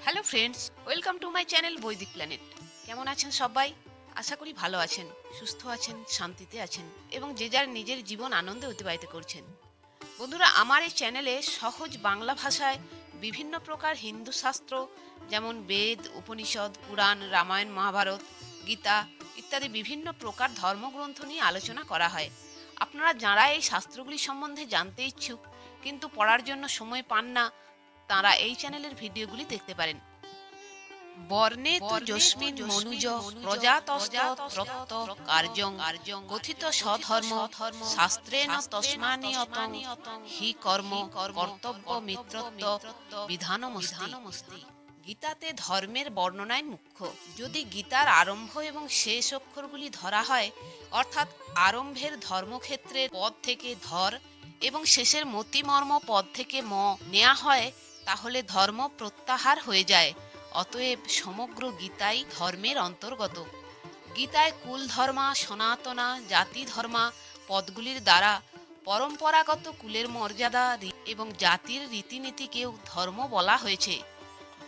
Hello friends, welcome to my channel বৈদিক planet. কেমন আছেন সবাই? আশা করি ভালো আছেন, সুস্থ আছেন, শান্তিতে আছেন এবং যে যার নিজের জীবন আনন্দে অতিবাহিত করছেন। বন্ধুরা, আমার এই চ্যানেলে সহজ বাংলা ভাষায় বিভিন্ন প্রকার হিন্দু শাস্ত্র যেমন বেদ, উপনিষদ, পুরাণ, রামায়ণ, মহাভারত, গীতা ইত্যাদি বিভিন্ন প্রকার ধর্মগ্রন্থ নিয়ে আলোচনা করা হয়। আপনারা যারা এই শাস্ত্রগুলি সম্বন্ধে জানতে ইচ্ছুক কিন্তু পড়ার জন্য সময় পান না, তারা এই চ্যানেলের ভিডিওগুলি দেখতে পারেন। বর্ণে তু যস্মিন মনুজ প্রজাতস্ত ত্রত্ত কার্যং কথিত স্বধর্ম শাস্ত্রেণ তস্মানিয়তং হি কর্ম কর্তব্য মিত্রত্ব বিধানমস্তি। গীতাতে ধর্মের বর্ণনায় মুখ্য। যদি গীতার আরম্ভ এবং শেষ অক্ষরগুলি ধরা হয়, অর্থাৎ আরম্ভের ধর্মক্ষেত্রের পদ থেকে ধর এবং শেষের মতিমর্ম পদ থেকে ম নেওয়া হয়, তাহলে ধর্ম প্রত্যাহার হয়ে যায়। অতএব সমগ্র গীতাই ধর্মের অন্তর্গত। গীতায় কুল ধর্মা, সনাতনা, জাতি ধর্মা পদগুলির দ্বারা পরম্পরাগত কুলের মর্যাদা এবং জাতির রীতিনীতিকেও ধর্ম বলা হয়েছে।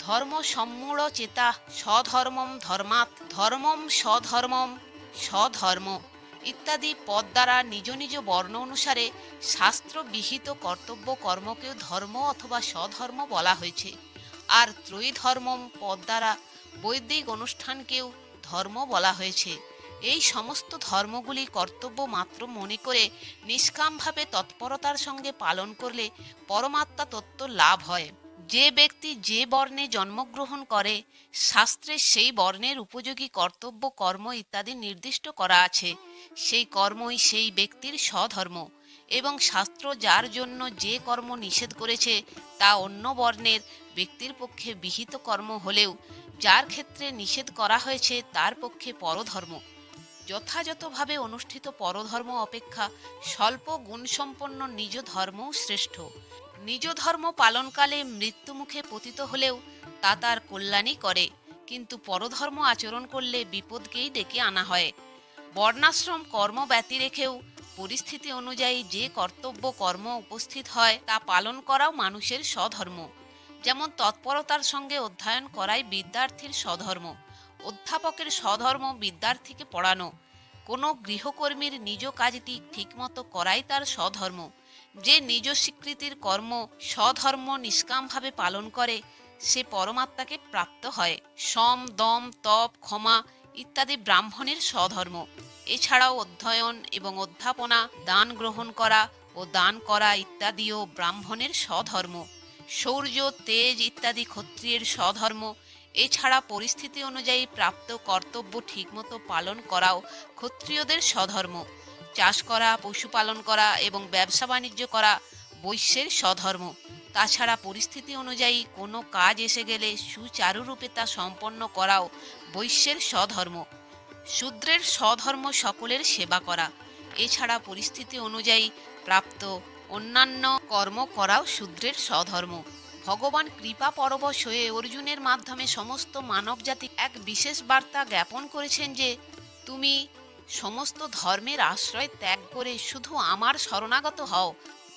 ধর্ম সম্মূঢ় চেতা স্বধর্মম ধর্মাৎ ধর্মম স্বধর্মম স্বধর্ম ইত্যাদি পদ দ্বারা নিজ নিজ বর্ণ অনুসারে শাস্ত্র বিহিত কর্তব্য কর্মকেও ধর্ম অথবা স্বধর্ম বলা হয়েছে। আর ত্রয়ী ধর্মম পদ দ্বারা বৈদিক অনুষ্ঠানকেও ধর্ম বলা হয়েছে। এই সমস্ত ধর্মগুলি কর্তব্য মাত্র মনে করে নিষ্কামভাবে তৎপরতার সঙ্গে পালন করলে পরমাত্মা তত্ত্ব লাভ হয়। যে ব্যক্তি যে বর্ণে জন্মগ্রহণ করে, শাস্ত্রে সেই বর্ণের উপযোগী কর্তব্য কর্ম ইত্যাদি নির্দিষ্ট করা আছে। সেই কর্মই সেই ব্যক্তির স্বধর্ম এবং শাস্ত্র যার জন্য যে কর্ম নিষেধ করেছে তা অন্য বর্ণের ব্যক্তির পক্ষে বিহিত কর্ম হলেও যার ক্ষেত্রে নিষেধ করা হয়েছে তার পক্ষে পরধর্ম। যথাযথভাবে অনুষ্ঠিত পরধর্ম অপেক্ষা স্বল্প গুণসম্পন্ন নিজ ধর্মও শ্রেষ্ঠ। নিজ ধর্ম পালনকালে মৃত্যুমুখে পতিত হলেও তা তার কল্যাণই করে, কিন্তু পরধর্ম আচরণ করলে বিপদকেই ডেকে আনা হয়। বর্ণাশ্রম কর্ম ব্যতি রেখেও পরিস্থিতি অনুযায়ী যে কর্তব্য কর্ম উপস্থিত হয় তা পালন করাও মানুষের স্বধর্ম। যেমন তৎপরতার সঙ্গে অধ্যয়ন করাই বিদ্যার্থীর স্বধর্ম। অধ্যাপকের স্বধর্ম বিদ্যার্থীকে পড়ানো। কোনো গৃহকর্মীর নিজ কাজটি ঠিকমতো করাই তার স্বধর্ম। যে নিজ স্বীকৃতির কর্ম স্বধর্ম নিষ্কামভাবে পালন করে সে পরমাত্মাকে প্রাপ্ত হয়। সম, দম, তপ, ক্ষমা ইত্যাদি ব্রাহ্মণের স্বধর্ম। এছাড়াও অধ্যয়ন এবং অধ্যাপনা, দান গ্রহণ করা ও দান করা ইত্যাদিও ব্রাহ্মণের স্বধর্ম। শৌর্য, তেজ ইত্যাদি ক্ষত্রিয়ের স্বধর্ম। এছাড়া পরিস্থিতি অনুযায়ী প্রাপ্ত কর্তব্য ঠিকমতো পালন করাও ক্ষত্রিয়দের স্বধর্ম। চাষ করা, পশুপালন করা এবং ব্যবসা বাণিজ্য করা বৈশ্যের স্বধর্ম। তাছাড়া পরিস্থিতি অনুযায়ী কোনো কাজ এসে গেলে সুচারুরূপে তা সম্পন্ন করাও বৈশ্যের স্বধর্ম। শূদ্রের স্বধর্ম সকলের সেবা করা। এছাড়া পরিস্থিতি অনুযায়ী প্রাপ্ত অন্যান্য কর্ম করাও শূদ্রের স্বধর্ম। ভগবান কৃপা পরবশ হয়ে অর্জুনের মাধ্যমে সমস্ত মানবজাতি এক বিশেষ বার্তা জ্ঞাপন করেছেন যে, তুমি সমস্ত ধর্মের আশ্রয় ত্যাগ করে শুধু আমার শরণাগত হও,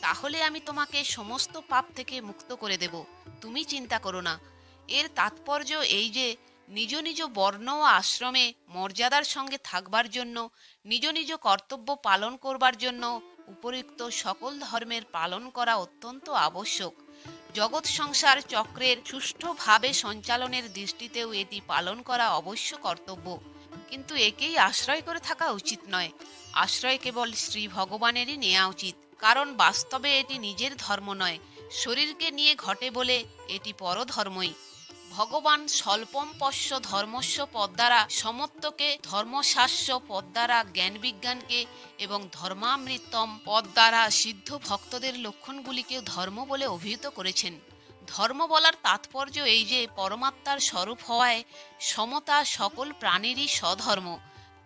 তাহলে আমি তোমাকে সমস্ত পাপ থেকে মুক্ত করে দেব। তুমি চিন্তা করো না। এর তাৎপর্য এই যে, নিজ নিজ বর্ণ ও আশ্রমে মর্যাদার সঙ্গে থাকবার জন্য, নিজ নিজ কর্তব্য পালন করবার জন্য উপরিউক্ত সকল ধর্মের পালন করা অত্যন্ত আবশ্যক। জগৎ সংসার চক্রের সুষ্ঠুভাবে সঞ্চালনের দৃষ্টিতেও এটি পালন করা অবশ্য কর্তব্য। কিন্তু একেই আশ্রয় করে থাকা উচিত নয়। আশ্রয় কেবল শ্রী ভগবানেরই নেওয়া উচিত, কারণ বাস্তবে এটি নিজের ধর্ম নয়, শরীরকে নিয়ে ঘটে বলে এটি পরধর্মই। ভগবান স্বল্পম পশ্য ধর্মস্য পদ দ্বারা সমত্বকে, ধর্মশাস্য পদ দ্বারা জ্ঞান বিজ্ঞানকে এবং ধর্মামৃতম পদ দ্বারা সিদ্ধ ভক্তদের লক্ষণগুলিকেও ধর্ম বলে অভিহিত করেছেন। ধর্ম বলার তাৎপর্য এই যে, পরমাত্মার স্বরূপ হওয়ায় সমতা সকল প্রাণীরই স্বধর্ম।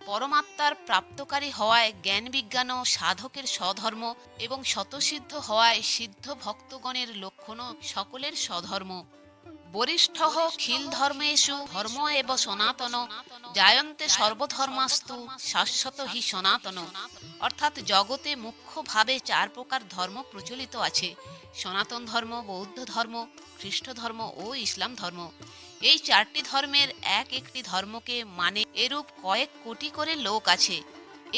পরমাত্মার প্রাপ্তকারী হওয়ায় জ্ঞান বিজ্ঞান ও সাধকের স্বধর্ম এবং শতসিদ্ধ হওয়ায় সিদ্ধ ভক্তগণের লক্ষণও সকলের স্বধর্ম। বরিষ্ঠঃ খিল ধর্মেষু ধর্ম এব সনাতন জায়ন্তে সর্বধর্মাস্তু শাশ্বত হি সনাতন। অর্থাৎ জগতে মুখ্যভাবে 4 প্রকার ধর্ম প্রচলিত আছে: সনাতন ধর্ম, বৌদ্ধ ধর্ম, খ্রিস্ট ধর্ম ও ইসলাম ধর্ম। এই 4টি ধর্মের এক একটি ধর্মকে মানে এরূপ কয়েক কোটি করে লোক আছে।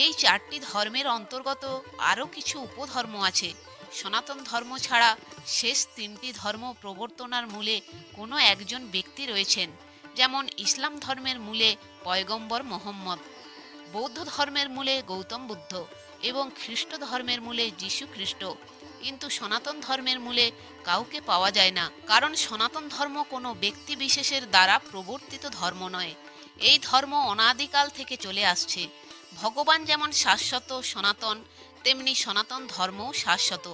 এই 4টি ধর্মের অন্তর্গত আরও কিছু উপধর্ম আছে। সনাতন ধর্ম ছাড়া শেষ 3টি ধর্ম প্রবর্তনার মূলে কোনো একজন ব্যক্তি রয়েছেন, যেমন ইসলাম ধর্মের মূলে পয়গম্বর মোহাম্মদ, বৌদ্ধ ধর্মের মূলে গৌতম বুদ্ধ এবং খ্রিস্ট ধর্মের মূলে যীশু খ্রিস্ট। কিন্তু সনাতন ধর্মের মূলে কাউকে পাওয়া যায় না, কারণ সনাতন ধর্ম কোনো ব্যক্তি বিশেষের দ্বারা প্রবর্তিত ধর্ম নয়। এই ধর্ম অনাদিকাল থেকে চলে আসছে। ভগবান যেমন শাশ্বত সনাতন, তেমনি সনাতন ধর্মও শাশ্বত।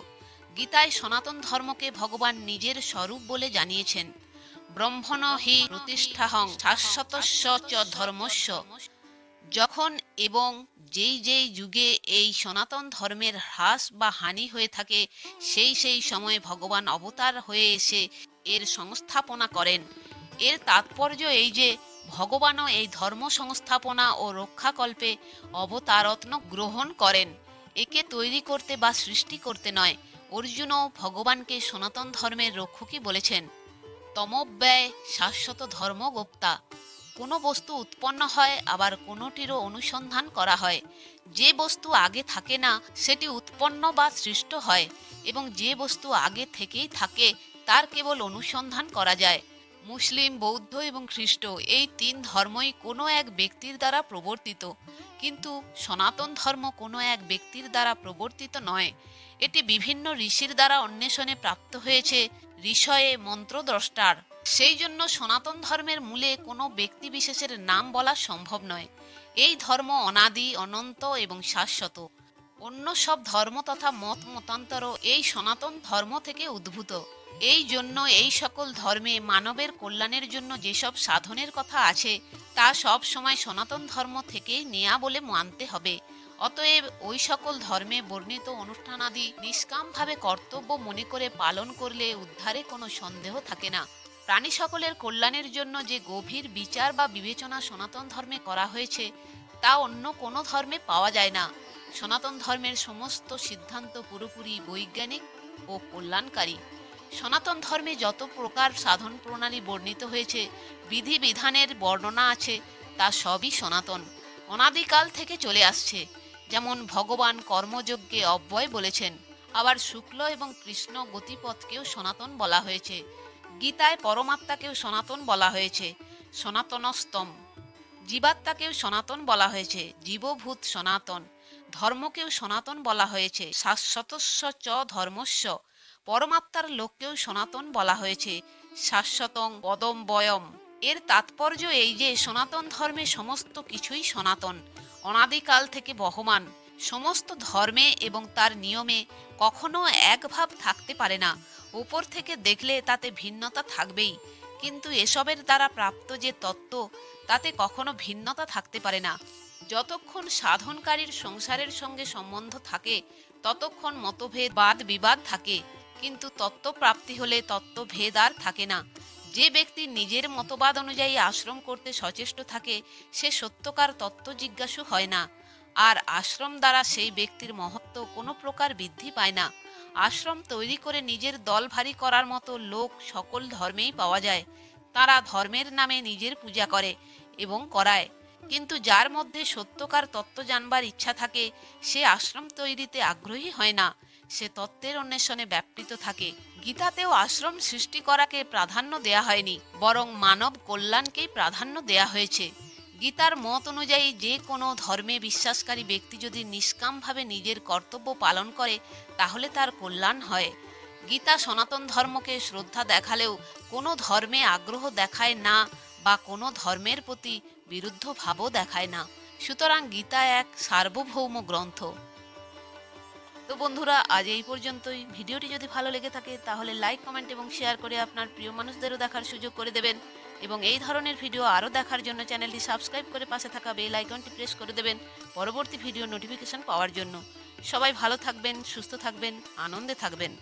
গীতায় সনাতন ধর্মকে ভগবান নিজের স্বরূপ বলে জানিয়েছেন। ব্রহ্মণ হি প্রতিষ্ঠাহং শাশ্বতস্য চ ধর্মস্য। যখন এবং যেই যেই যুগে এই সনাতন ধর্মের হ্রাস বা হানি হয়ে থাকে, সেই সেই সময়ে ভগবান অবতার হয়ে এসে এর সংস্থাপনা করেন। এর তাৎপর্য এই যে ভগবানও এই ধর্ম সংস্থাপনা ও রক্ষাকল্পে অবতারত্ন গ্রহণ করেন। একে তৈরি করতে বা সৃষ্টি করতে নয়। অর্জুনও ভগবানকে সনাতন ধর্মের রক্ষকই বলেছেন। তমব্যয় শাশ্বত ধর্মগুপ্তা। কোনো বস্তু উৎপন্ন হয়, আবার কোনোটিরও অনুসন্ধান করা হয়। যে বস্তু আগে থাকে না সেটি উৎপন্ন বা সৃষ্ট হয়, এবং যে বস্তু আগে থেকেই থাকে তার কেবল অনুসন্ধান করা যায়। মুসলিম, বৌদ্ধ এবং খ্রিস্ট এই 3 ধর্মই কোনো এক ব্যক্তির দ্বারা প্রবর্তিত, কিন্তু সনাতন ধর্ম কোনো এক ব্যক্তির দ্বারা প্রবর্তিত নয়। এটি বিভিন্ন ঋষির দ্বারা অন্বেষণে প্রাপ্ত হয়েছে, ঋষয়ে মন্ত্রদ্রষ্টার। সেই জন্য সনাতন ধর্মের মূলে কোনো ব্যক্তি বিশেষের নাম বলা সম্ভব নয়। এই ধর্ম অনাদি, অনন্ত এবং শাশ্বত। অন্য সব ধর্ম তথা মত মতান্তর এই সনাতন ধর্ম থেকে উদ্ভূত। এই জন্য এই সকল ধর্মে মানবের কল্যাণের জন্য যেসব সাধনের কথা আছে তা সব সময় সনাতন ধর্ম থেকেই নেয়া বলে মানতে হবে। অতএব ওই সকল ধর্মে বর্ণিত অনুষ্ঠানাদি নিষ্কামভাবে কর্তব্য মনে করে পালন করলে উদ্ধারে কোনো সন্দেহ থাকে না। প্রাণী সকলের কল্যাণের জন্য যে গভীর বিচার বা বিবেচনা সনাতন ধর্মে করা হয়েছে তা অন্য কোনো ধর্মে পাওয়া যায় না। সনাতন ধর্মের সমস্ত সিদ্ধান্ত পুরোপুরি বৈজ্ঞানিক ও কল্যাণকারী। সনাতন ধর্মে যত প্রকার সাধন প্রণালী বর্ণিত হয়েছে, বিধি বিধানের বর্ণনা আছে, তা সবই সনাতন, অনাদিকাল থেকে চলে আসছে। যেমন ভগবান কর্মযজ্ঞে অব্যয় বলেছেন, আবার শুক্ল এবং কৃষ্ণ গতিপথকেও সনাতন বলা হয়েছে। গীতায় পরমাত্মাকেও সনাতন বলা হয়েছে, সনাতনস্তম। জীবাত্মাকেও সনাতন বলা হয়েছে, জীবভূত সনাতন। ধর্মকেও সনাতন বলা হয়েছে, শাশ্বতস্য চ ধর্মস্য। পরমাত্মার লোককেও সনাতন বলা হয়েছে, শাশ্বতং পদম বয়ম। এর তাৎপর্য এই যে সনাতন ধর্মে সমস্ত কিছুই সনাতন, অনাদিকাল থেকে বহমান। সমস্ত ধর্মে এবং তার নিয়মে কখনো এক ভাব থাকতে পারে না। উপর থেকে দেখলে তাতে ভিন্নতা থাকবেই, কিন্তু এসবের দ্বারা প্রাপ্ত যে তত্ত্ব তাতে কখনো ভিন্নতা থাকতে পারে না। যতক্ষণ সাধনকারীর সংসারের সঙ্গে সম্বন্ধ থাকে ততক্ষণ মতভেদ বাদ বিবাদ থাকে, কিন্তু তত্ত্বপ্রাপ্তি হলে তত্ত্বভেদ আর থাকে না। যে ব্যক্তি নিজের মতবাদ অনুযায়ী আশ্রম করতে সচেষ্ট থাকে সে সত্যকার তত্ত্ব জিজ্ঞাসু হয় না, আর আশ্রম দ্বারা সেই ব্যক্তির মহত্ব কোনো প্রকার বৃদ্ধি পায় না। আশ্রম তৈরি করে নিজের দল ভারী করার মতো লোক সকল ধর্মেই পাওয়া যায়। তারা ধর্মের নামে নিজের পূজা করে এবং করায়, কিন্তু যার মধ্যে সত্যকার তত্ত্ব জানবার ইচ্ছা থাকে সে আশ্রম তৈরিতে আগ্রহী হয় না, সে তত্ত্বের অন্বেষণে ব্যাপৃত থাকে। গীতাতেও আশ্রম সৃষ্টি করাকে প্রাধান্য দেয়া হয়নি, বরং মানব কল্যাণকেই প্রাধান্য দেয়া হয়েছে। গীতার মত অনুযায়ী যে কোনো ধর্মে বিশ্বাসকারী ব্যক্তি যদি নিষ্কামভাবে নিজের কর্তব্য পালন করে তাহলে তার কল্যাণ হয়। গীতা সনাতন ধর্মকে শ্রদ্ধা দেখালেও কোনো ধর্মে আগ্রহ দেখায় না বা কোনো ধর্মের প্রতি বিরুদ্ধ ভাবও দেখায় না। সুতরাং গীতা এক সার্বভৌম গ্রন্থ। তো বন্ধুরা, আজ এই পর্যন্তই। ভিডিওটি যদি ভালো লেগে থাকে তাহলে লাইক, কমেন্ট এবং শেয়ার করে আপনার প্রিয় মানুষদেরও দেখার সুযোগ করে দেবেন, এবং এই ধরনের ভিডিও আরও দেখার জন্য চ্যানেলটি সাবস্ক্রাইব করে পাশে থাকা বেল আইকনটি প্রেস করে দেবেন পরবর্তী ভিডিও নোটিফিকেশন পাওয়ার জন্য। সবাই ভালো থাকবেন, সুস্থ থাকবেন, আনন্দে থাকবেন।